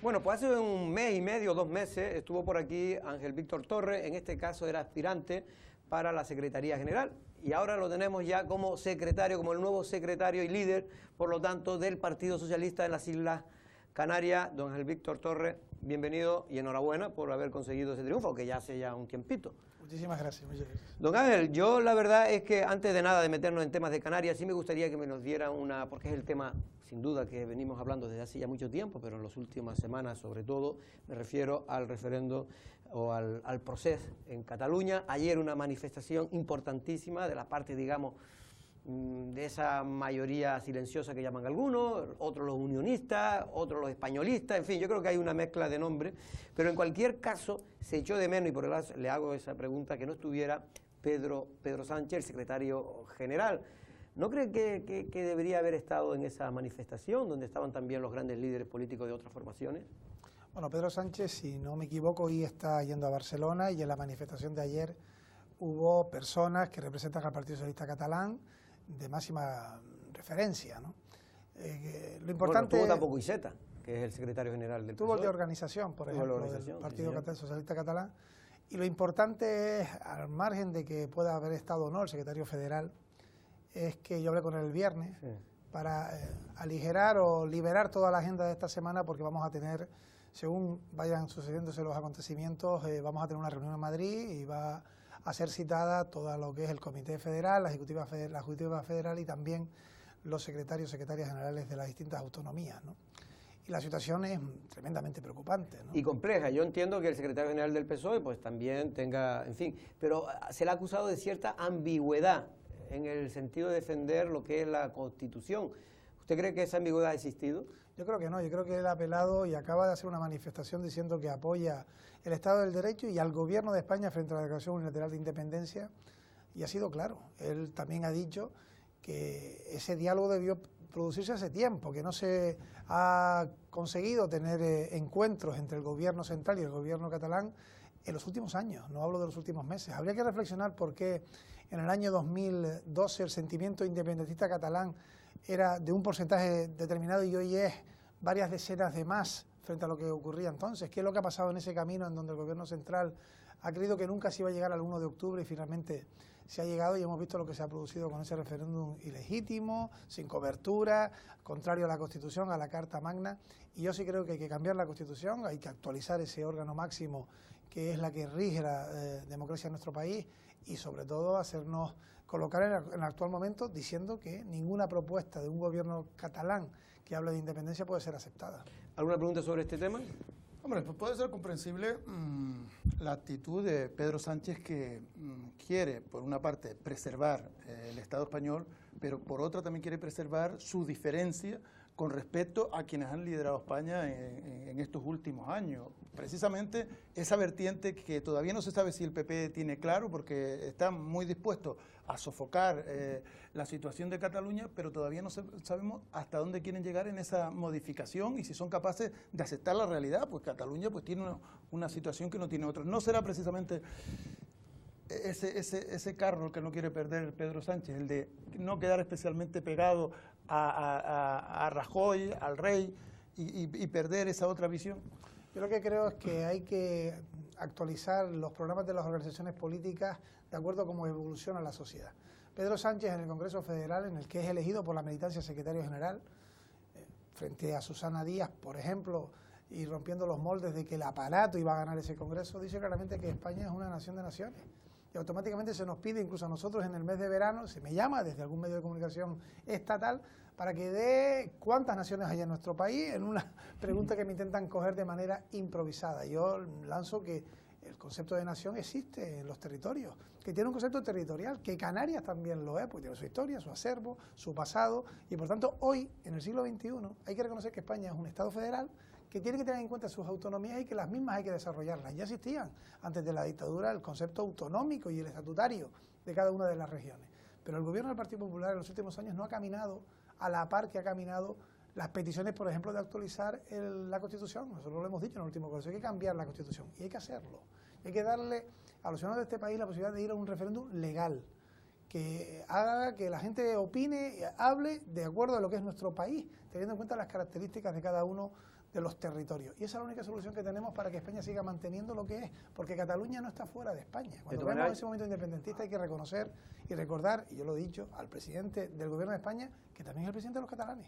Bueno, pues hace un mes y medio, 2 meses, estuvo por aquí Ángel Víctor Torres, en este caso era aspirante para la Secretaría General, y ahora lo tenemos ya como secretario, como el nuevo secretario y líder, por lo tanto, del Partido Socialista de las Islas Canarias. Don Ángel Víctor Torres, bienvenido y enhorabuena por haber conseguido ese triunfo, que ya hace ya un tiempito. Muchísimas gracias, muchas gracias. Don Ángel, yo la verdad es que antes de nada de meternos en temas de Canarias, sí me gustaría que me nos diera una, porque es el tema sin duda que venimos hablando desde hace ya mucho tiempo, pero en las últimas semanas sobre todo, me refiero al referendo o al proceso en Cataluña. Ayer una manifestación importantísima de la parte, digamos, de esa mayoría silenciosa que llaman algunos, otros los unionistas, otros los españolistas, en fin, yo creo que hay una mezcla de nombres, pero en cualquier caso se echó de menos, y por eso le hago esa pregunta, que no estuviera Pedro Sánchez, el secretario general. ¿No cree que debería haber estado en esa manifestación, donde estaban también los grandes líderes políticos de otras formaciones? Bueno, Pedro Sánchez, si no me equivoco, hoy está yendo a Barcelona, y en la manifestación de ayer hubo personas que representan al Partido Socialista Catalán de máxima referencia, ¿no? Lo importante... Bueno, tuvo tampoco Iceta, que es el secretario general del PSOE. Tuvo el de organización, por ejemplo, del Partido Socialista Catalán, y lo importante es, al margen de que pueda haber estado o no el secretario federal, es que yo hablé con él el viernes, sí, para aligerar o liberar toda la agenda de esta semana, porque vamos a tener, según vayan sucediéndose los acontecimientos, vamos a tener una reunión en Madrid y va a ser citada todo lo que es el Comité Federal, la Ejecutiva Federal y también los secretarias generales de las distintas autonomías, ¿no? Y la situación es tremendamente preocupante, ¿no? Y compleja. Yo entiendo que el secretario general del PSOE pues también tenga, en fin, pero se le ha acusado de cierta ambigüedad en el sentido de defender lo que es la Constitución. ¿Usted cree que esa ambigüedad ha existido? Yo creo que no, yo creo que él ha apelado y acaba de hacer una manifestación diciendo que apoya el Estado del Derecho y al Gobierno de España frente a la Declaración Unilateral de Independencia, y ha sido claro. Él también ha dicho que ese diálogo debió producirse hace tiempo, que no se ha conseguido tener encuentros entre el Gobierno central y el Gobierno catalán en los últimos años, no hablo de los últimos meses. Habría que reflexionar por qué en el año 2012 el sentimiento independentista catalán era de un porcentaje determinado y hoy es varias decenas de más frente a lo que ocurría entonces. ¿Qué es lo que ha pasado en ese camino en donde el Gobierno central ha creído que nunca se iba a llegar al 1 de octubre y finalmente se ha llegado, y hemos visto lo que se ha producido con ese referéndum ilegítimo, sin cobertura, contrario a la Constitución, a la Carta Magna? Y yo sí creo que hay que cambiar la Constitución, hay que actualizar ese órgano máximo que es la que rige la democracia en nuestro país, y sobre todo hacernos colocar en el actual momento diciendo que ninguna propuesta de un gobierno catalán que hable de independencia puede ser aceptada. ¿Alguna pregunta sobre este tema? Hombre, pues puede ser comprensible la actitud de Pedro Sánchez, que quiere, por una parte, preservar el Estado español, pero por otra también quiere preservar su diferencia con respecto a quienes han liderado España en estos últimos años. Precisamente esa vertiente que todavía no se sabe si el PP tiene claro, porque está muy dispuesto a sofocar la situación de Cataluña, pero todavía no sabemos hasta dónde quieren llegar en esa modificación y si son capaces de aceptar la realidad, pues Cataluña pues tiene una situación que no tiene otra. No será precisamente ese carro el que no quiere perder Pedro Sánchez, el de no quedar especialmente pegado a Rajoy, al rey, y perder esa otra visión. Yo lo que creo es que hay que actualizar los programas de las organizaciones políticas de acuerdo a cómo evoluciona la sociedad. Pedro Sánchez, en el Congreso Federal, en el que es elegido por la militancia secretario general, frente a Susana Díaz, por ejemplo, y rompiendo los moldes de que el aparato iba a ganar ese Congreso, dice claramente que España es una nación de naciones. Y automáticamente se nos pide, incluso a nosotros en el mes de verano, se me llama desde algún medio de comunicación estatal para que dé cuántas naciones hay en nuestro país, en una pregunta que me intentan coger de manera improvisada. Yo lanzo que el concepto de nación existe en los territorios, que tiene un concepto territorial, que Canarias también lo es, porque tiene su historia, su acervo, su pasado, y por tanto hoy, en el siglo XXI, hay que reconocer que España es un Estado federal, que tiene que tener en cuenta sus autonomías y que las mismas hay que desarrollarlas. Ya existían antes de la dictadura el concepto autonómico y el estatutario de cada una de las regiones. Pero el gobierno del Partido Popular en los últimos años no ha caminado a la par que ha caminado las peticiones, por ejemplo, de actualizar la Constitución. Nosotros lo hemos dicho en el último Congreso, hay que cambiar la Constitución y hay que hacerlo. Hay que darle a los ciudadanos de este país la posibilidad de ir a un referéndum legal, que haga que la gente opine, hable de acuerdo a lo que es nuestro país, teniendo en cuenta las características de cada uno de los territorios. Y esa es la única solución que tenemos para que España siga manteniendo lo que es, porque Cataluña no está fuera de España. Cuando vemos ese momento independentista hay que reconocer y recordar, y yo lo he dicho, al presidente del gobierno de España, que también es el presidente de los catalanes,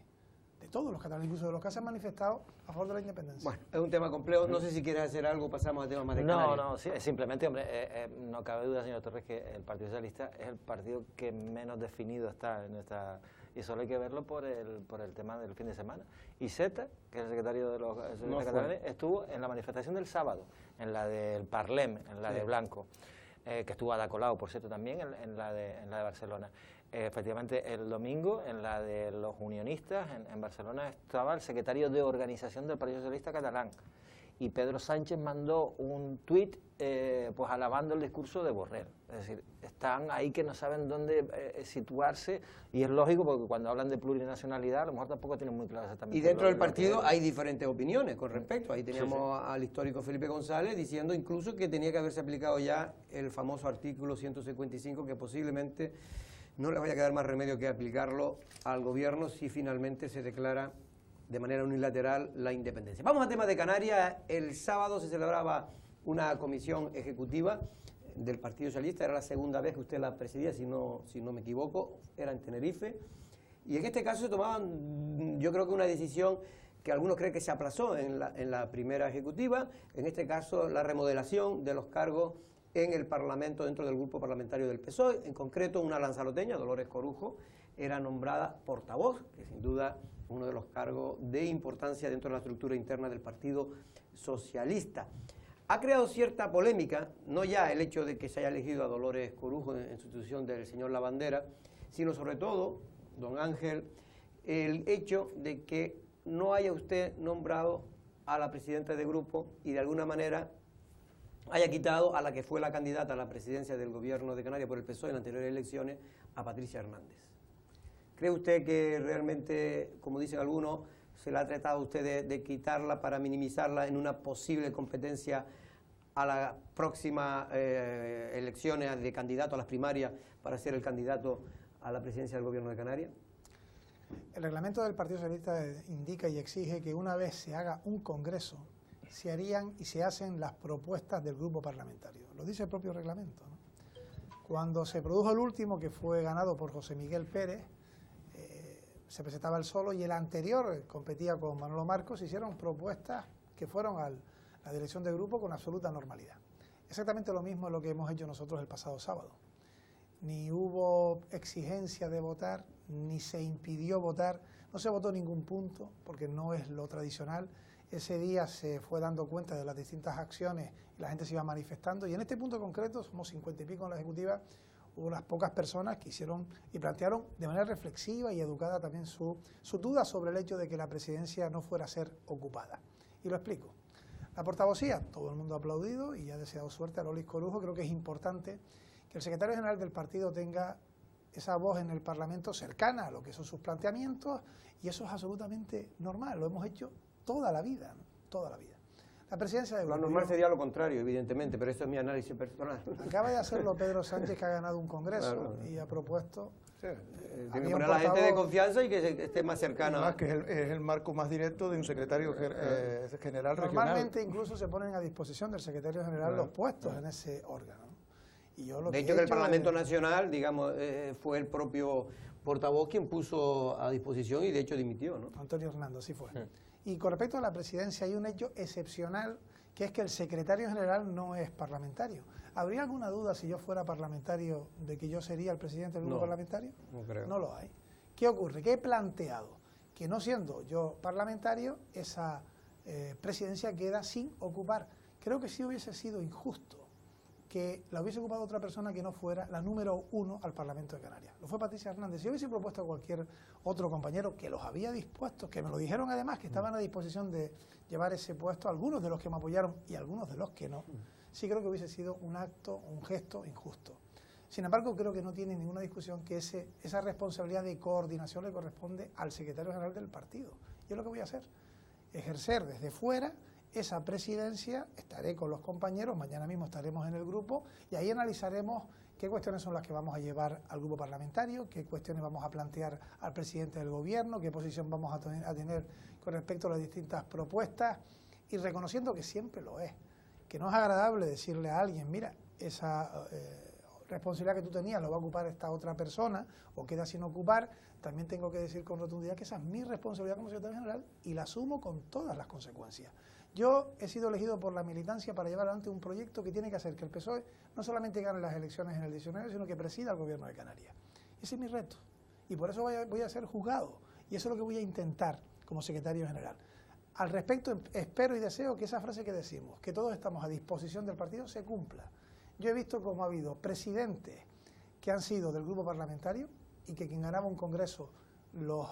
de todos los catalanes, incluso de los que se han manifestado a favor de la independencia. Bueno, es un tema complejo, no sé si quieres hacer algo, pasamos a temas más de Canarias. No, sí, simplemente, hombre, no cabe duda, señor Torres, que el Partido Socialista es el partido que menos definido está en esta... Y solo hay que verlo por el tema del fin de semana. Y Zeta, que es el secretario de los catalanes, estuvo en la manifestación del sábado, en la del Parlem, en la de Blanco, que estuvo Ada Colau, por cierto, también en la de Barcelona. Efectivamente, el domingo, en la de los unionistas, en Barcelona, estaba el secretario de organización del Partido Socialista Catalán. Y Pedro Sánchez mandó un tuit pues alabando el discurso de Borrell. Es decir, están ahí que no saben dónde situarse, y es lógico porque cuando hablan de plurinacionalidad a lo mejor tampoco tienen muy claro exactamente. Y dentro del partido hay diferentes opiniones con respecto. Ahí teníamos al histórico Felipe González diciendo incluso que tenía que haberse aplicado ya el famoso artículo 155, que posiblemente no le vaya a quedar más remedio que aplicarlo al gobierno si finalmente se declara de manera unilateral la independencia. Vamos al tema de Canarias. El sábado se celebraba una comisión ejecutiva del Partido Socialista, era la segunda vez que usted la presidía, si no me equivoco, era en Tenerife, y en este caso se tomaban, yo creo que una decisión que algunos creen que se aplazó en la primera ejecutiva, en este caso la remodelación de los cargos en el Parlamento dentro del grupo parlamentario del PSOE, en concreto una lanzaroteña, Dolores Corujo, era nombrada portavoz, que sin duda uno de los cargos de importancia dentro de la estructura interna del Partido Socialista. Ha creado cierta polémica, no ya el hecho de que se haya elegido a Dolores Corujo en sustitución del señor Lavandera, sino sobre todo, don Ángel, el hecho de que no haya usted nombrado a la presidenta de grupo y de alguna manera haya quitado a la que fue la candidata a la presidencia del gobierno de Canarias por el PSOE en las anteriores elecciones, a Patricia Hernández. ¿Cree usted que realmente, como dicen algunos, se le ha tratado a usted de quitarla para minimizarla en una posible competencia a las próximas elecciones de candidato a las primarias para ser el candidato a la presidencia del gobierno de Canarias? El reglamento del Partido Socialista indica y exige que una vez se haga un congreso, se harían y se hacen las propuestas del grupo parlamentario. Lo dice el propio reglamento, ¿no? Cuando se produjo el último, que fue ganado por José Miguel Pérez, se presentaba él solo, y el anterior competía con Manolo Marcos, hicieron propuestas que fueron a la dirección del grupo con absoluta normalidad. Exactamente lo mismo es lo que hemos hecho nosotros el pasado sábado. Ni hubo exigencia de votar, ni se impidió votar, no se votó ningún punto, porque no es lo tradicional. Ese día se fue dando cuenta de las distintas acciones y la gente se iba manifestando, y en este punto concreto, somos 50 y pico en la ejecutiva, hubo unas pocas personas que hicieron y plantearon de manera reflexiva y educada también su duda sobre el hecho de que la presidencia no fuera a ser ocupada. Y lo explico. La portavocía, todo el mundo ha aplaudido y ha deseado suerte a Lolis Corujo. Creo que es importante que el secretario general del partido tenga esa voz en el Parlamento cercana a lo que son sus planteamientos, y eso es absolutamente normal, lo hemos hecho toda la vida, ¿no? Toda la vida. La presidencia de lo normal sería lo contrario, evidentemente, pero esto es mi análisis personal. Acaba de hacerlo Pedro Sánchez, que ha ganado un congreso, y ha propuesto... Tiene que poner a la gente de confianza y que esté más cercana. Además, que es el marco más directo de un secretario general regional. Normalmente incluso se ponen a disposición del secretario general los puestos en ese órgano. Y yo de hecho, que el Parlamento Nacional, digamos, fue el propio portavoz quien puso a disposición y de hecho dimitió, ¿no? Antonio Hernando, sí fue. Y con respecto a la presidencia hay un hecho excepcional, que es que el secretario general no es parlamentario. ¿Habría alguna duda, si yo fuera parlamentario, de que yo sería el presidente del grupo parlamentario? No creo. No lo hay. ¿Qué ocurre? Que he planteado que, no siendo yo parlamentario, esa presidencia queda sin ocupar. Creo que sí hubiese sido injusto que la hubiese ocupado otra persona que no fuera la número 1 al Parlamento de Canarias. Lo fue Patricia Hernández. Si yo hubiese propuesto a cualquier otro compañero, que los había dispuesto, que me lo dijeron además, que estaban a disposición de llevar ese puesto, algunos de los que me apoyaron y algunos de los que no, sí creo que hubiese sido un acto, un gesto injusto. Sin embargo, creo que no tiene ninguna discusión que esa responsabilidad de coordinación le corresponde al secretario general del partido. Y es lo que voy a hacer, ejercer desde fuera esa presidencia, estaré con los compañeros, mañana mismo estaremos en el grupo y ahí analizaremos qué cuestiones son las que vamos a llevar al grupo parlamentario, qué cuestiones vamos a plantear al presidente del gobierno, qué posición vamos a tener con respecto a las distintas propuestas, y reconociendo que siempre lo es, que no es agradable decirle a alguien, mira, esa responsabilidad que tú tenías lo va a ocupar esta otra persona o queda sin ocupar. También tengo que decir con rotundidad que esa es mi responsabilidad como secretario general y la asumo con todas las consecuencias. Yo he sido elegido por la militancia para llevar adelante un proyecto que tiene que hacer que el PSOE no solamente gane las elecciones en el 19, sino que presida el gobierno de Canarias. Ese es mi reto y por eso voy a ser juzgado y eso es lo que voy a intentar como secretario general. Al respecto, espero y deseo que esa frase que decimos, que todos estamos a disposición del partido, se cumpla. Yo he visto cómo ha habido presidentes que han sido del grupo parlamentario y que quien ganaba un congreso los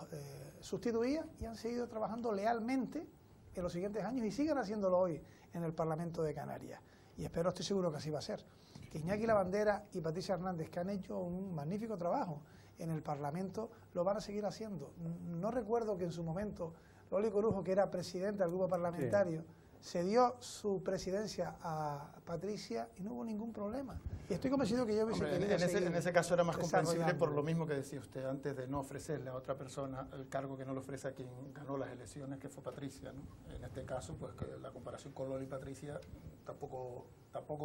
sustituía y han seguido trabajando lealmente en los siguientes años y siguen haciéndolo hoy en el Parlamento de Canarias. Y estoy seguro que así va a ser. Que Iñaki Lavandera y Patricia Hernández, que han hecho un magnífico trabajo en el Parlamento, lo van a seguir haciendo. No recuerdo que en su momento Loli Corujo, que era presidenta del grupo parlamentario, se dio su presidencia a Patricia y no hubo ningún problema. Y estoy convencido que yo hubiese querido en ese caso era más comprensible por lo mismo que decía usted antes de no ofrecerle a otra persona el cargo que no le ofrece a quien ganó las elecciones, que fue Patricia, ¿no? En este caso, pues que la comparación con Loli y Patricia tampoco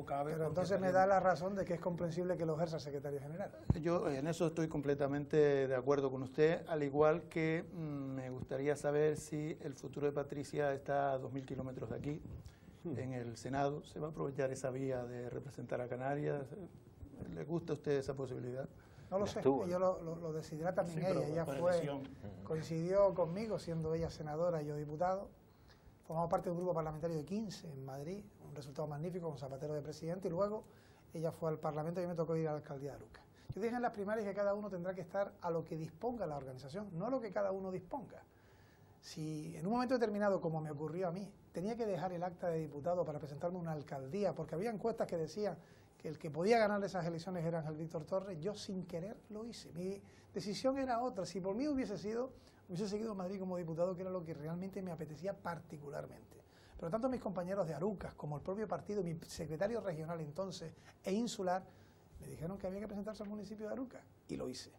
cabe. Pero entonces me da la razón de que es comprensible que lo ejerza el secretario general. Yo en eso estoy completamente de acuerdo con usted, al igual que me gustaría saber si el futuro de Patricia está a 2.000 kilómetros de aquí, en el Senado. ¿Se va a aprovechar esa vía de representar a Canarias? ¿Le gusta a usted esa posibilidad? No lo sé, ella lo decidirá también ella. Ella coincidió conmigo siendo ella senadora y yo diputado. Formamos parte de un grupo parlamentario de 15 en Madrid, un resultado magnífico con Zapatero de presidente, y luego ella fue al Parlamento y a mí me tocó ir a la alcaldía de Aruca. Yo dije en las primarias que cada uno tendrá que estar a lo que disponga la organización, no a lo que cada uno disponga. Si en un momento determinado, como me ocurrió a mí, tenía que dejar el acta de diputado para presentarme a una alcaldía, porque había encuestas que decían que el que podía ganar esas elecciones era Ángel Víctor Torres, yo sin querer lo hice. Mi decisión era otra. Si por mí hubiese seguido Madrid como diputado, que era lo que realmente me apetecía particularmente. Pero tanto mis compañeros de Arucas como el propio partido, mi secretario regional entonces e insular, me dijeron que había que presentarse al municipio de Arucas y lo hice.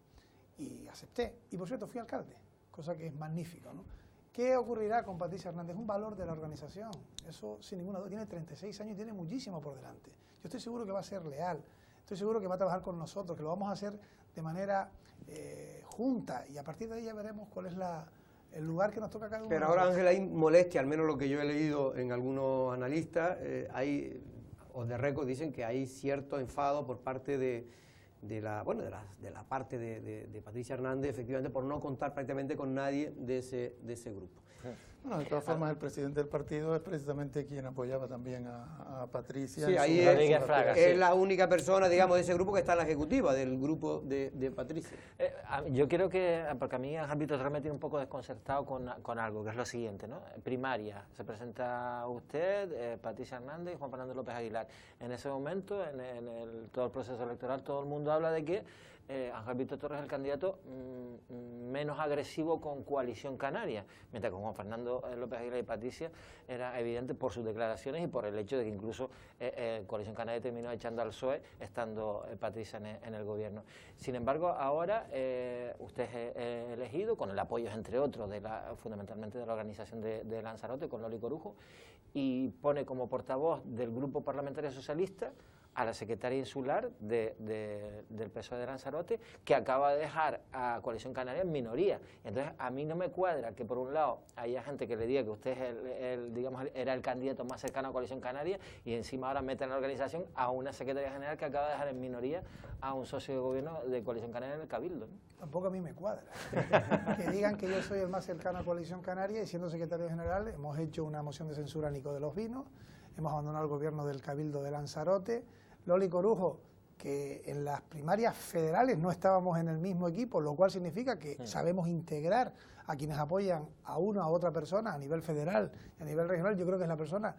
Y acepté. Y por cierto, fui alcalde, cosa que es magnífico, ¿no? ¿Qué ocurrirá con Patricia Hernández? Un valor de la organización. Eso, sin ninguna duda, tiene 36 años y tiene muchísimo por delante. Yo estoy seguro que va a ser leal, estoy seguro que va a trabajar con nosotros, que lo vamos a hacer de manera junta y a partir de ahí ya veremos cuál es el lugar que nos toca a cada uno. Pero ahora, Ángel, hay molestia, al menos lo que yo he leído en algunos analistas, os de récord dicen que hay cierto enfado por parte de la parte de Patricia Hernández, efectivamente, por no contar prácticamente con nadie de ese grupo. Bueno, de todas formas, el presidente del partido es precisamente quien apoyaba también a Patricia. Sí, ahí es la única persona, digamos, de ese grupo que está en la ejecutiva, del grupo de Patricia. Yo creo que, porque a mí Ángel Víctor me tiene un poco desconcertado con algo, que es lo siguiente, ¿no? Primaria, se presenta usted, Patricia Hernández y Juan Fernando López Aguilar. En ese momento, en todo el proceso electoral, todo el mundo habla de que Ángel Víctor Torres es el candidato menos agresivo con Coalición Canaria, mientras que Juan Fernando López Aguilar y Patricia era evidente por sus declaraciones y por el hecho de que incluso Coalición Canaria terminó echando al PSOE estando Patricia en el gobierno. Sin embargo, ahora usted es elegido con el apoyo, entre otros, fundamentalmente de la organización de Lanzarote, con Loli Corujo, y pone como portavoz del Grupo Parlamentario Socialista a la secretaria insular del PSOE de Lanzarote, que acaba de dejar a Coalición Canaria en minoría. Entonces, a mí no me cuadra que, por un lado, haya gente que le diga que usted es era el candidato más cercano a Coalición Canaria y encima ahora mete en la organización a una secretaria general que acaba de dejar en minoría a un socio de gobierno de Coalición Canaria en el Cabildo, ¿no? Tampoco a mí me cuadra. Que digan que yo soy el más cercano a Coalición Canaria y siendo secretario general hemos hecho una moción de censura a Nico de los Vinos, hemos abandonado el gobierno del Cabildo de Lanzarote. Loli Corujo, que en las primarias federales no estábamos en el mismo equipo, lo cual significa que sabemos integrar a quienes apoyan a una u otra persona a nivel federal y a nivel regional. Yo creo que es la persona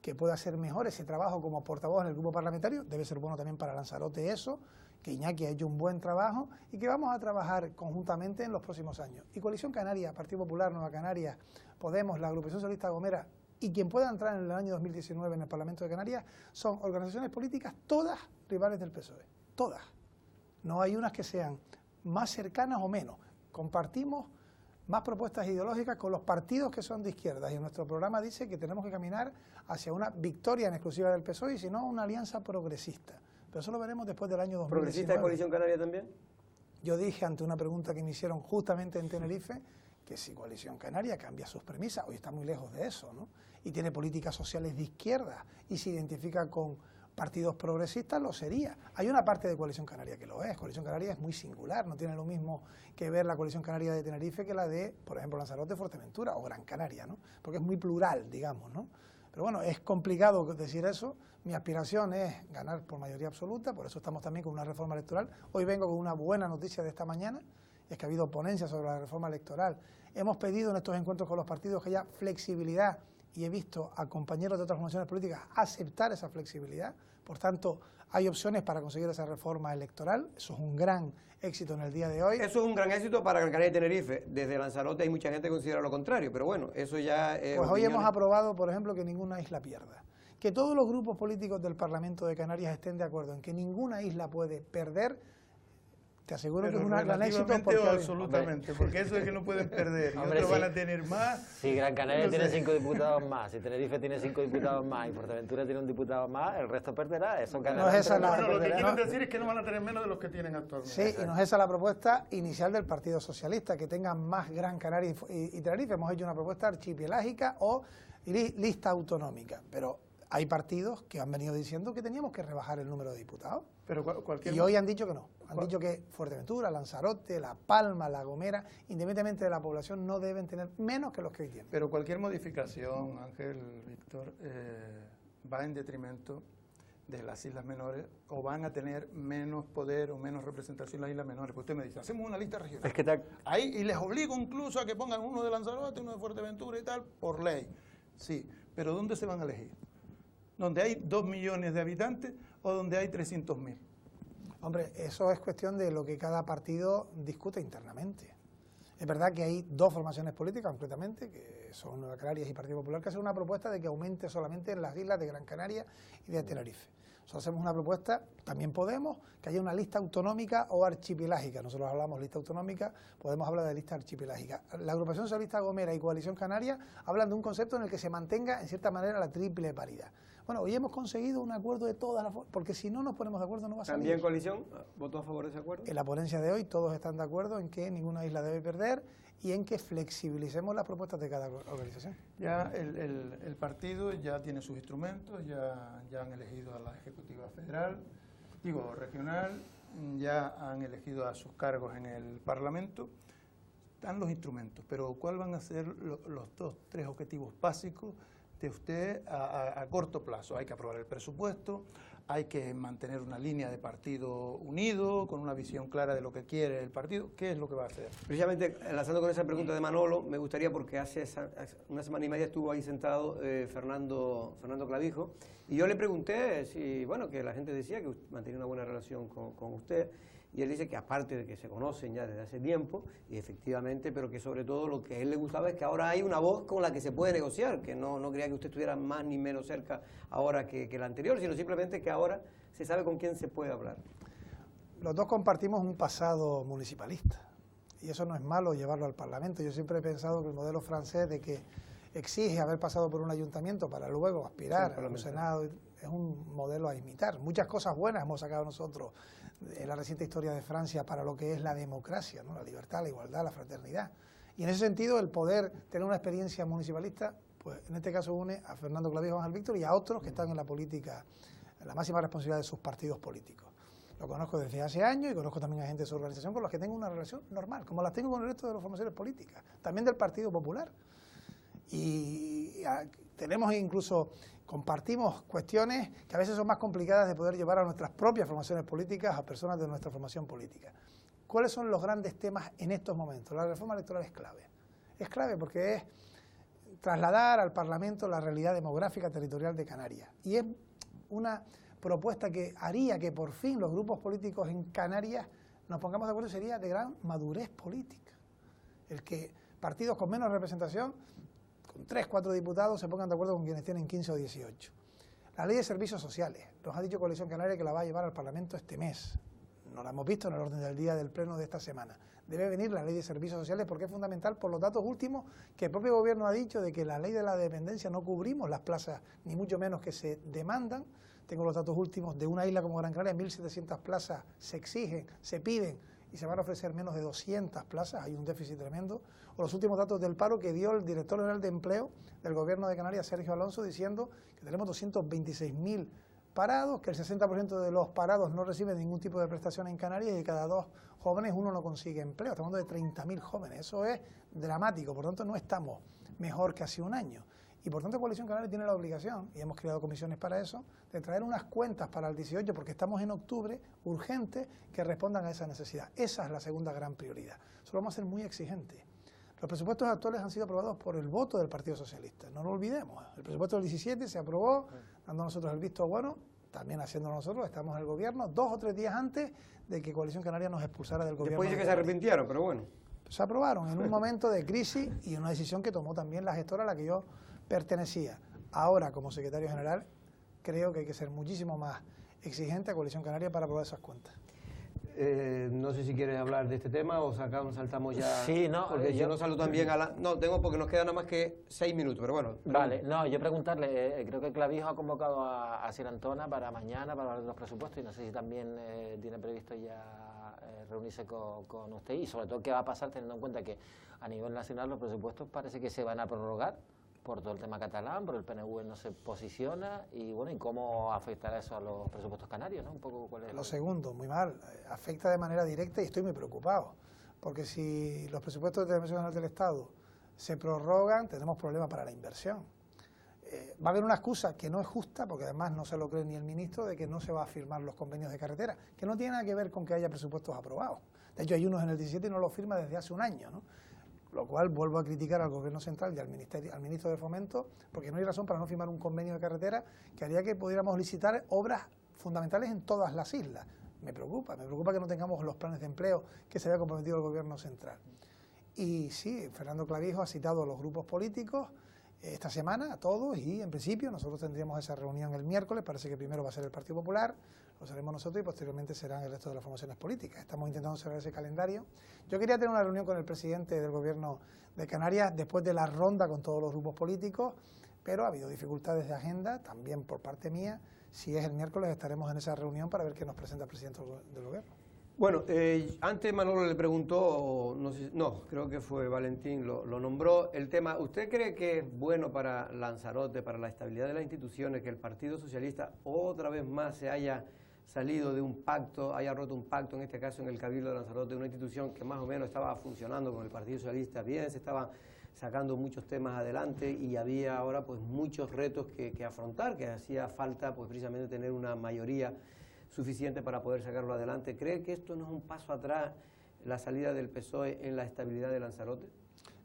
que puede hacer mejor ese trabajo como portavoz en el grupo parlamentario. Debe ser bueno también para Lanzarote eso, que Iñaki ha hecho un buen trabajo y que vamos a trabajar conjuntamente en los próximos años. Y Coalición Canaria, Partido Popular, Nueva Canarias, Podemos, la Agrupación Socialista Gomera, y quien pueda entrar en el año 2019 en el Parlamento de Canarias son organizaciones políticas todas rivales del PSOE, todas. No hay unas que sean más cercanas o menos. Compartimos más propuestas ideológicas con los partidos que son de izquierdas, y nuestro programa dice que tenemos que caminar hacia una victoria en exclusiva del PSOE y si no una alianza progresista. Pero eso lo veremos después del año 2019. ¿Progresista de Coalición Canaria también? Yo dije ante una pregunta que me hicieron justamente en Tenerife que si Coalición Canaria cambia sus premisas, hoy está muy lejos de eso, ¿no? Y tiene políticas sociales de izquierda y se identifica con partidos progresistas, lo sería. Hay una parte de Coalición Canaria que lo es. Coalición Canaria es muy singular, no tiene lo mismo que ver la Coalición Canaria de Tenerife que la de, por ejemplo, Lanzarote, Fuerteventura o Gran Canaria, ¿no? Porque es muy plural, digamos, ¿no? Pero bueno, es complicado decir eso. Mi aspiración es ganar por mayoría absoluta, por eso estamos también con una reforma electoral. Hoy vengo con una buena noticia de esta mañana, y es que ha habido ponencia sobre la reforma electoral. Hemos pedido en estos encuentros con los partidos que haya flexibilidad, y he visto a compañeros de otras formaciones políticas aceptar esa flexibilidad. Por tanto, hay opciones para conseguir esa reforma electoral. Eso es un gran éxito en el día de hoy. Eso es un gran éxito para Gran Canaria y Tenerife. Desde Lanzarote hay mucha gente que considera lo contrario, pero bueno, eso ya... Pues hoy hemos aprobado, por ejemplo, que ninguna isla pierda. Que todos los grupos políticos del Parlamento de Canarias estén de acuerdo en que ninguna isla puede perder. Te aseguro pero que es un gran éxito. Porque absolutamente, porque eso es que no pueden perder y otros van a tener más. Si Gran Canaria tiene 5 diputados más, si Tenerife tiene 5 diputados más y Fuerteventura tiene un diputado más, el resto perderá. Eso no es esa la, lo que quieren decir es que no van a tener menos de los que tienen actualmente. Sí, y no es esa la propuesta inicial del Partido Socialista, que tengan más Gran Canaria y Tenerife. Hemos hecho una propuesta archipelágica o lista autonómica, pero hay partidos que han venido diciendo que teníamos que rebajar el número de diputados. Pero y hoy han dicho que no. Han dicho que Fuerteventura, Lanzarote, La Palma, La Gomera, independientemente de la población, no deben tener menos que los que hoy tienen. Pero cualquier modificación, Ángel, Víctor, va en detrimento de las islas menores, o van a tener menos poder o menos representación las islas menores. Pues usted me dice, hacemos una lista regional. Es que ahí, y les obligo incluso a que pongan uno de Lanzarote, uno de Fuerteventura y tal, por ley. Sí, pero ¿dónde se van a elegir? ¿Donde hay 2 millones de habitantes o donde hay 300.000? Hombre, eso es cuestión de lo que cada partido discute internamente. Es verdad que hay dos formaciones políticas, concretamente, que son Nueva Canarias y Partido Popular, que hacen una propuesta de que aumente solamente en las islas de Gran Canaria y de Tenerife. Nosotros hacemos una propuesta, también podemos, que haya una lista autonómica o archipelágica. Nosotros hablamos de lista autonómica, podemos hablar de lista archipelágica. La Agrupación Socialista Gomera y Coalición Canaria hablan de un concepto en el que se mantenga, en cierta manera, la triple paridad. Bueno, hoy hemos conseguido un acuerdo de todas las fuerzas, porque si no nos ponemos de acuerdo no va a salir. ¿También Coalición votó a favor de ese acuerdo? En la ponencia de hoy todos están de acuerdo en que ninguna isla debe perder y en que flexibilicemos las propuestas de cada organización. Ya el partido ya tiene sus instrumentos, ya han elegido a la Ejecutiva Federal, regional, ya han elegido a sus cargos en el Parlamento. Están los instrumentos, pero ¿cuáles van a ser los 2, 3 objetivos básicos de usted a corto plazo? Hay que aprobar el presupuesto, hay que mantener una línea de partido unido, con una visión clara de lo que quiere el partido. ¿Qué es lo que va a hacer? Precisamente, enlazando con esa pregunta de Manolo, me gustaría, porque hace una semana y media estuvo ahí sentado Fernando Clavijo, y yo le pregunté si, bueno, que la gente decía que mantenía una buena relación con usted, y él dice que aparte de que se conocen ya desde hace tiempo, y efectivamente, pero que sobre todo lo que a él le gustaba es que ahora hay una voz con la que se puede negociar, que no creía que usted estuviera más ni menos cerca ahora que la anterior, sino simplemente que ahora se sabe con quién se puede hablar. Los dos compartimos un pasado municipalista, y eso no es malo llevarlo al Parlamento. Yo siempre he pensado que el modelo francés de que exige haber pasado por un ayuntamiento para luego aspirar a un Senado es un modelo a imitar. Muchas cosas buenas hemos sacado nosotros en la reciente historia de Francia para lo que es la democracia, ¿no? La libertad, la igualdad, la fraternidad. Y en ese sentido, el poder tener una experiencia municipalista, pues en este caso une a Fernando Clavijo, Ángel Víctor y a otros que están en la política, en la máxima responsabilidad de sus partidos políticos. Lo conozco desde hace años y conozco también a gente de su organización con los que tengo una relación normal, como las tengo con el resto de las formaciones políticas, también del Partido Popular. Y tenemos incluso, compartimos cuestiones que a veces son más complicadas de poder llevar a nuestras propias formaciones políticas, a personas de nuestra formación política. ¿Cuáles son los grandes temas en estos momentos? La reforma electoral es clave. Es clave porque es trasladar al Parlamento la realidad demográfica territorial de Canarias. Y es una propuesta que haría que por fin los grupos políticos en Canarias nos pongamos de acuerdo, sería de gran madurez política. El que partidos con menos representación, con 3, 4 diputados se pongan de acuerdo con quienes tienen 15 o 18. La ley de servicios sociales, nos ha dicho Coalición Canaria que la va a llevar al Parlamento este mes. No la hemos visto en el orden del día del pleno de esta semana. Debe venir la ley de servicios sociales porque es fundamental por los datos últimos que el propio gobierno ha dicho de que la ley de la dependencia no cubrimos las plazas, ni mucho menos que se demandan. Tengo los datos últimos de una isla como Gran Canaria, 1.700 plazas se exigen, se piden y se van a ofrecer menos de 200 plazas, hay un déficit tremendo. O los últimos datos del paro que dio el director general de empleo del gobierno de Canarias, Sergio Alonso, diciendo que tenemos 226.000 parados, que el 60% de los parados no reciben ningún tipo de prestación en Canarias y de cada 2 jóvenes uno no consigue empleo. Estamos hablando de 30.000 jóvenes, eso es dramático, por tanto no estamos mejor que hace un año. Y por tanto Coalición Canaria tiene la obligación, y hemos creado comisiones para eso, de traer unas cuentas para el 18, porque estamos en octubre, urgentes, que respondan a esa necesidad. Esa es la segunda gran prioridad. Eso lo vamos a ser muy exigentes. Los presupuestos actuales han sido aprobados por el voto del Partido Socialista, no lo olvidemos. El presupuesto del 17 se aprobó, dando a nosotros el visto bueno, también haciéndolo nosotros, estamos en el gobierno, 2 o 3 días antes de que Coalición Canaria nos expulsara del gobierno. Después dice que se arrepintieron, pero bueno. Se aprobaron en un momento de crisis y una decisión que tomó también la gestora a la que yo pertenecía. Ahora, como secretario general, creo que hay que ser muchísimo más exigente a Coalición Canaria para aprobar esas cuentas. No sé si quieres hablar de este tema o saltamos ya. Sí, no. Porque yo no salgo también a la. No, tengo porque nos quedan nada más que 6 minutos, pero bueno. Vale, no, yo preguntarle, creo que Clavijo ha convocado a Sir Antona para mañana para hablar de los presupuestos y no sé si también tiene previsto ya reunirse con usted y sobre todo qué va a pasar teniendo en cuenta que a nivel nacional los presupuestos parece que se van a prorrogar por todo el tema catalán, pero el PNV no se posiciona y bueno, ¿y cómo afectará eso a los presupuestos canarios, ¿no? Un poco cuál es. Lo segundo, muy mal, afecta de manera directa y estoy muy preocupado, porque si los presupuestos de Administración General del Estado se prorrogan, tenemos problemas para la inversión. Va a haber una excusa que no es justa, porque además no se lo cree ni el ministro, de que no se va a firmar los convenios de carretera, que no tiene nada que ver con que haya presupuestos aprobados. De hecho, hay unos en el 17 y no los firma desde hace un año, ¿no? Lo cual vuelvo a criticar al Gobierno Central y al Ministro de Fomento, porque no hay razón para no firmar un convenio de carretera que haría que pudiéramos licitar obras fundamentales en todas las islas. Me preocupa que no tengamos los planes de empleo que se había comprometido el Gobierno Central. Y sí, Fernando Clavijo ha citado a los grupos políticos esta semana, a todos, y en principio nosotros tendríamos esa reunión el miércoles, parece que primero va a ser el Partido Popular, lo seremos nosotros y posteriormente serán el resto de las formaciones políticas. Estamos intentando cerrar ese calendario. Yo quería tener una reunión con el presidente del Gobierno de Canarias después de la ronda con todos los grupos políticos, pero ha habido dificultades de agenda, también por parte mía. Si es el miércoles estaremos en esa reunión para ver qué nos presenta el presidente del Gobierno. Bueno, antes Manolo le preguntó, no, creo que fue Valentín, lo nombró, el tema, ¿usted cree que es bueno para Lanzarote, para la estabilidad de las instituciones, que el Partido Socialista otra vez más se haya salido de un pacto, haya roto un pacto, en este caso en el Cabildo de Lanzarote, una institución que más o menos estaba funcionando con el Partido Socialista bien, se estaban sacando muchos temas adelante y había ahora pues muchos retos que afrontar, que hacía falta pues precisamente tener una mayoría suficiente para poder sacarlo adelante? ¿Cree que esto no es un paso atrás, la salida del PSOE en la estabilidad de Lanzarote?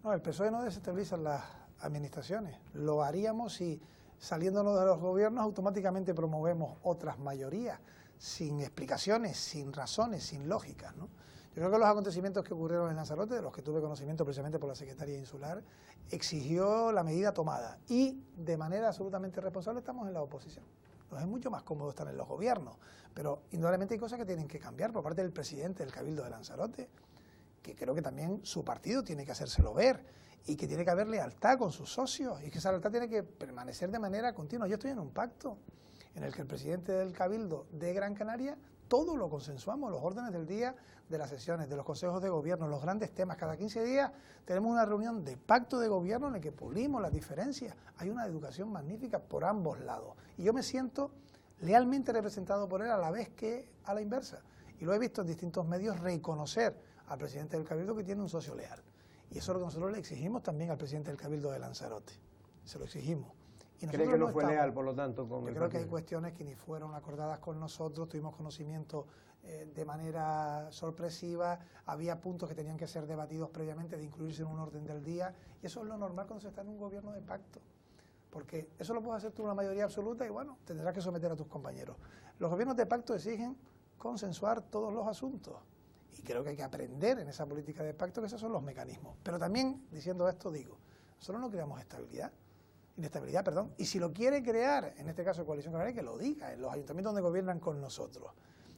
No, el PSOE no desestabiliza las administraciones. Lo haríamos si, saliéndonos de los gobiernos, automáticamente promovemos otras mayorías, sin explicaciones, sin razones, sin lógicas, ¿no? Yo creo que los acontecimientos que ocurrieron en Lanzarote, de los que tuve conocimiento precisamente por la Secretaría Insular, exigió la medida tomada y de manera absolutamente responsable estamos en la oposición. Nos es mucho más cómodo estar en los gobiernos, pero indudablemente hay cosas que tienen que cambiar por parte del presidente del Cabildo de Lanzarote, que creo que también su partido tiene que hacérselo ver y que tiene que haber lealtad con sus socios y que esa lealtad tiene que permanecer de manera continua. Yo estoy en un pacto en el que el presidente del Cabildo de Gran Canaria todo lo consensuamos, los órdenes del día de las sesiones, de los consejos de gobierno, los grandes temas. Cada 15 días tenemos una reunión de pacto de gobierno en el que pulimos las diferencias. Hay una educación magnífica por ambos lados. Y yo me siento lealmente representado por él a la vez que a la inversa. Y lo he visto en distintos medios reconocer al presidente del Cabildo que tiene un socio leal. Y eso es lo que nosotros le exigimos también al presidente del Cabildo de Lanzarote. Se lo exigimos. ¿Cree que no fue leal, por lo tanto, con el Yo creo que hay cuestiones que ni fueron acordadas con nosotros, tuvimos conocimiento de manera sorpresiva, había puntos que tenían que ser debatidos previamente, de incluirse en un orden del día, y eso es lo normal cuando se está en un gobierno de pacto, porque eso lo puedes hacer tú en una mayoría absoluta y bueno, tendrás que someter a tus compañeros. Los gobiernos de pacto exigen consensuar todos los asuntos, y creo que hay que aprender en esa política de pacto que esos son los mecanismos. Pero también, diciendo esto, digo, Nosotros no creamos inestabilidad, perdón. Y si lo quiere crear, en este caso Coalición Canaria, que lo diga en los ayuntamientos donde gobiernan con nosotros.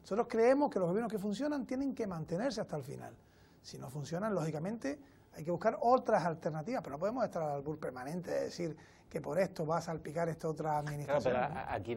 Nosotros creemos que los gobiernos que funcionan tienen que mantenerse hasta el final. Si no funcionan, lógicamente, hay que buscar otras alternativas, pero no podemos estar al albur permanente de decir que por esto va a salpicar esta otra administración. Claro, pero aquí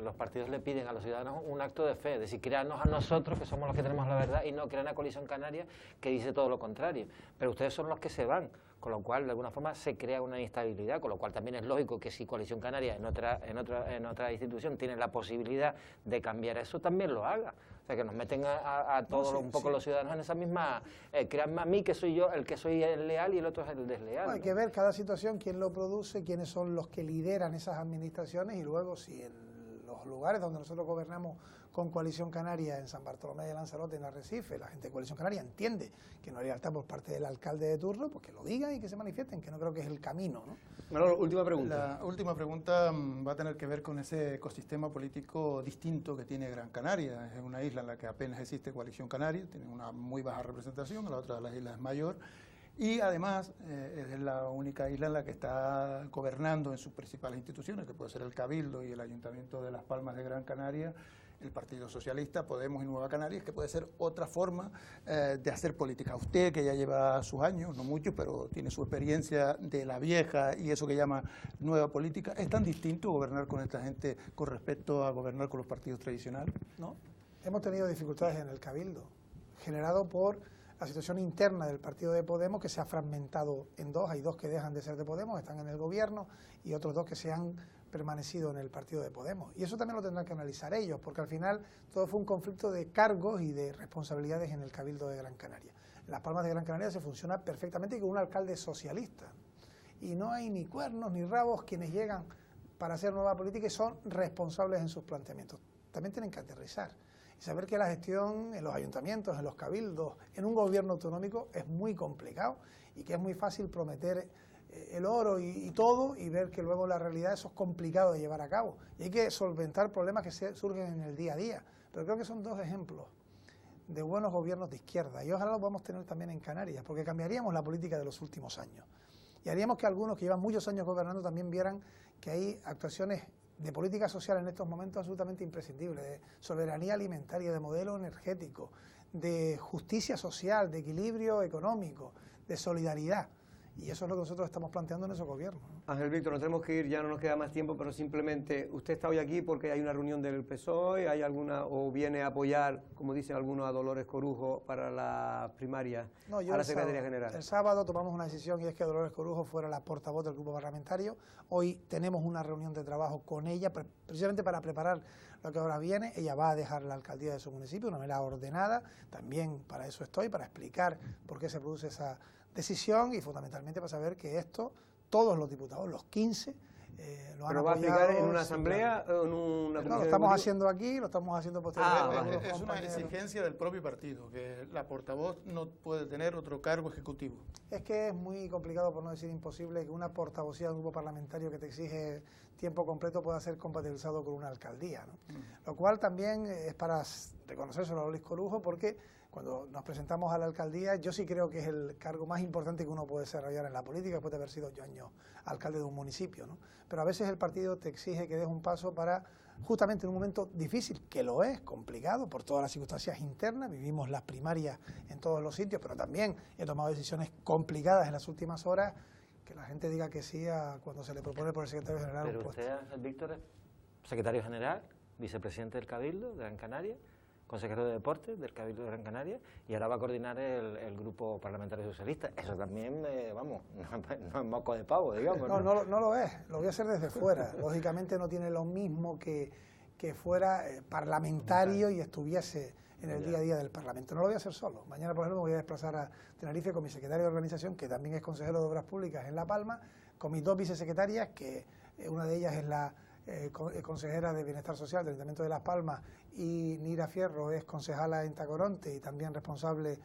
los partidos le piden a los ciudadanos un acto de fe, es decir, créanos a nosotros, que somos los que tenemos la verdad, y no crean a Coalición Canaria, que dice todo lo contrario. Pero ustedes son los que se van, con lo cual, de alguna forma, se crea una inestabilidad, con lo cual también es lógico que si Coalición Canaria en otra institución tiene la posibilidad de cambiar eso, también lo haga. O sea, que nos meten a todos un poco los ciudadanos en esa misma... créanme a mí que soy yo el que soy el leal y el otro es el desleal. Bueno, hay que ver cada situación, quién lo produce, quiénes son los que lideran esas administraciones y luego si en los lugares donde nosotros gobernamos con Coalición Canaria, en San Bartolomé de Lanzarote, en Arrecife, la gente de Coalición Canaria entiende que no hay lealtad por parte del alcalde de turno, pues que lo digan y que se manifiesten, que no creo que es el camino, ¿no? Bueno, última pregunta. La última pregunta va a tener que ver con ese ecosistema político distinto que tiene Gran Canaria. Es una isla en la que apenas existe Coalición Canaria, tiene una muy baja representación, la otra de las islas es mayor, y además es la única isla en la que está gobernando en sus principales instituciones, que puede ser el Cabildo y el Ayuntamiento de Las Palmas de Gran Canaria, el Partido Socialista, Podemos y Nueva Canarias, que puede ser otra forma de hacer política. Usted, que ya lleva sus años, no muchos, pero tiene su experiencia de la vieja y eso que llama nueva política, ¿es tan distinto gobernar con esta gente con respecto a gobernar con los partidos tradicionales? No, hemos tenido dificultades en el Cabildo, generado por la situación interna del partido de Podemos, que se ha fragmentado en dos. Hay dos que dejan de ser de Podemos, están en el gobierno, y otros dos que se han permanecido en el partido de Podemos. Y eso también lo tendrán que analizar ellos, porque al final todo fue un conflicto de cargos y de responsabilidades en el Cabildo de Gran Canaria. En Las Palmas de Gran Canaria se funciona perfectamente con un alcalde socialista. Y no hay ni cuernos ni rabos quienes llegan para hacer nueva política y son responsables en sus planteamientos. También tienen que aterrizar y saber que la gestión en los ayuntamientos, en los cabildos, en un gobierno autonómico es muy complicado y que es muy fácil prometer el oro y todo y ver que luego la realidad eso es complicado de llevar a cabo. Y hay que solventar problemas que surgen en el día a día. Pero creo que son dos ejemplos de buenos gobiernos de izquierda y ojalá los vamos a tener también en Canarias, porque cambiaríamos la política de los últimos años. Y haríamos que algunos que llevan muchos años gobernando también vieran que hay actuaciones de política social en estos momentos absolutamente imprescindibles, de soberanía alimentaria, de modelo energético, de justicia social, de equilibrio económico, de solidaridad. Y eso es lo que nosotros estamos planteando en esos gobiernos, ¿no? Ángel Víctor, nos tenemos que ir, ya no nos queda más tiempo, pero simplemente, ¿usted está hoy aquí porque hay una reunión del PSOE, hay alguna, o viene a apoyar, como dicen algunos, a Dolores Corujo para la primaria, no, yo a la Secretaría General? El sábado tomamos una decisión y es que Dolores Corujo fuera la portavoz del grupo parlamentario. Hoy tenemos una reunión de trabajo con ella, precisamente para preparar lo que ahora viene. Ella va a dejar la alcaldía de su municipio de una manera ordenada, también para eso estoy, para explicar por qué se produce esa decisión y fundamentalmente para saber que esto, todos los diputados, los 15, lo han ¿Pero va a aplicar en una asamblea o en una comisión? No, lo estamos haciendo aquí, lo estamos haciendo posteriormente. Es una exigencia del propio partido, que la portavoz no puede tener otro cargo ejecutivo. Es que es muy complicado, por no decir imposible, que una portavocía de un grupo parlamentario que te exige tiempo completo pueda ser compatibilizado con una alcaldía, ¿no? Lo cual también es para reconocérselo a Dolores Corujo, porque cuando nos presentamos a la alcaldía, yo sí creo que es el cargo más importante que uno puede desarrollar en la política después de haber sido 8 años alcalde de un municipio, ¿no? Pero a veces el partido te exige que des un paso para, justamente en un momento difícil, que lo es, complicado, por todas las circunstancias internas, vivimos las primarias en todos los sitios, pero también he tomado decisiones complicadas en las últimas horas, que la gente diga que sí a cuando se le propone por el secretario general. Pero usted, Ángel Víctor, es secretario general, vicepresidente del Cabildo de Gran Canaria, consejero de Deportes del Cabildo de Gran Canaria, y ahora va a coordinar el grupo parlamentario socialista. Eso también, vamos, no es moco de pavo, digamos. No lo es, lo voy a hacer desde fuera. Lógicamente no tiene lo mismo que fuera parlamentario y estuviese en el día a día del Parlamento. No lo voy a hacer solo. Mañana, por ejemplo, me voy a desplazar a Tenerife con mi secretario de organización, que también es consejero de Obras Públicas en La Palma, con mis dos vicesecretarias, que una de ellas es la consejera de Bienestar Social del Ayuntamiento de Las Palmas, y Nira Fierro es concejala en Tacoronte y también responsable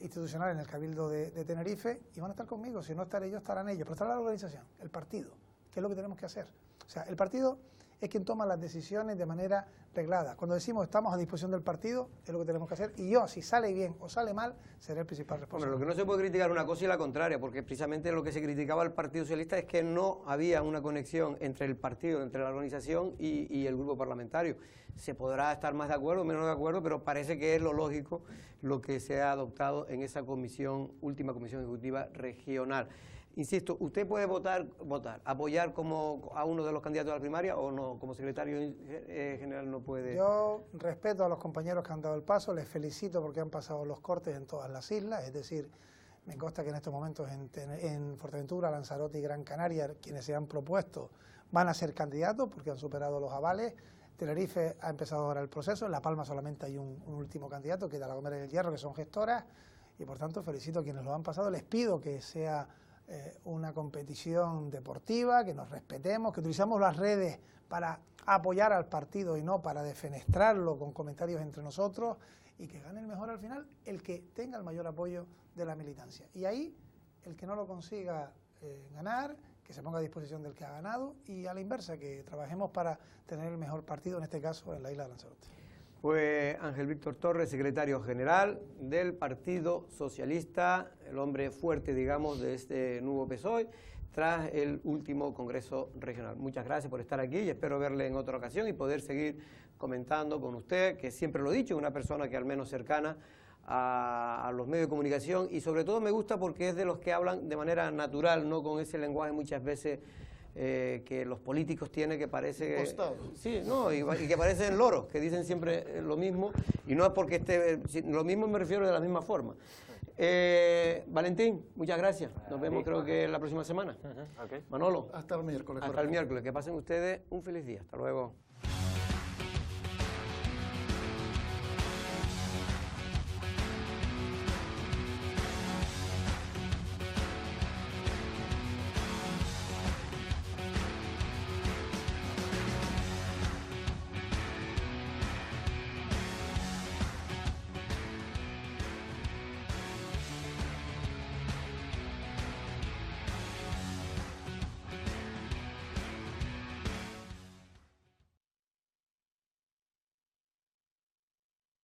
institucional en el Cabildo de Tenerife, y van a estar conmigo. Si no estaré yo, estarán ellos, pero estará la organización, el partido, que es lo que tenemos que hacer. O sea, el partido es quien toma las decisiones de manera reglada. Cuando decimos estamos a disposición del partido, es lo que tenemos que hacer, y yo, si sale bien o sale mal, seré el principal responsable. Hombre, lo que no se puede criticar una cosa y la contraria, porque precisamente lo que se criticaba al Partido Socialista es que no había una conexión entre el partido, entre la organización y el grupo parlamentario. Se podrá estar más de acuerdo o menos de acuerdo, pero parece que es lo lógico lo que se ha adoptado en esa última comisión ejecutiva regional. Insisto, ¿usted puede apoyar como a uno de los candidatos a la primaria o no? Como secretario general no puede. Yo respeto a los compañeros que han dado el paso, les felicito porque han pasado los cortes en todas las islas, es decir, me consta que en estos momentos en Fuerteventura, Lanzarote y Gran Canaria, quienes se han propuesto van a ser candidatos porque han superado los avales. Tenerife ha empezado ahora el proceso, en La Palma solamente hay un último candidato, que es La Gomera y el Hierro, que son gestoras, y por tanto felicito a quienes lo han pasado. Les pido que sea una competición deportiva, que nos respetemos, que utilicemos las redes para apoyar al partido y no para defenestrarlo con comentarios entre nosotros, y que gane el mejor al final el que tenga el mayor apoyo de la militancia. Y ahí, el que no lo consiga ganar, que se ponga a disposición del que ha ganado, y a la inversa, que trabajemos para tener el mejor partido, en este caso en la isla de Lanzarote. Pues Ángel Víctor Torres, secretario general del Partido Socialista, el hombre fuerte, digamos, de este nuevo PSOE, tras el último Congreso Regional. Muchas gracias por estar aquí y espero verle en otra ocasión y poder seguir comentando con usted, que siempre lo he dicho, una persona que al menos cercana a los medios de comunicación, y sobre todo me gusta porque es de los que hablan de manera natural, no con ese lenguaje muchas veces que los políticos tienen, que parece sí, no, y que parecen loros, que dicen siempre lo mismo, y no es porque esté, lo mismo me refiero de la misma forma. Valentín, muchas gracias, nos vemos creo que la próxima semana. Okay. Manolo, Hasta el miércoles. hasta el miércoles, que pasen ustedes un feliz día, hasta luego.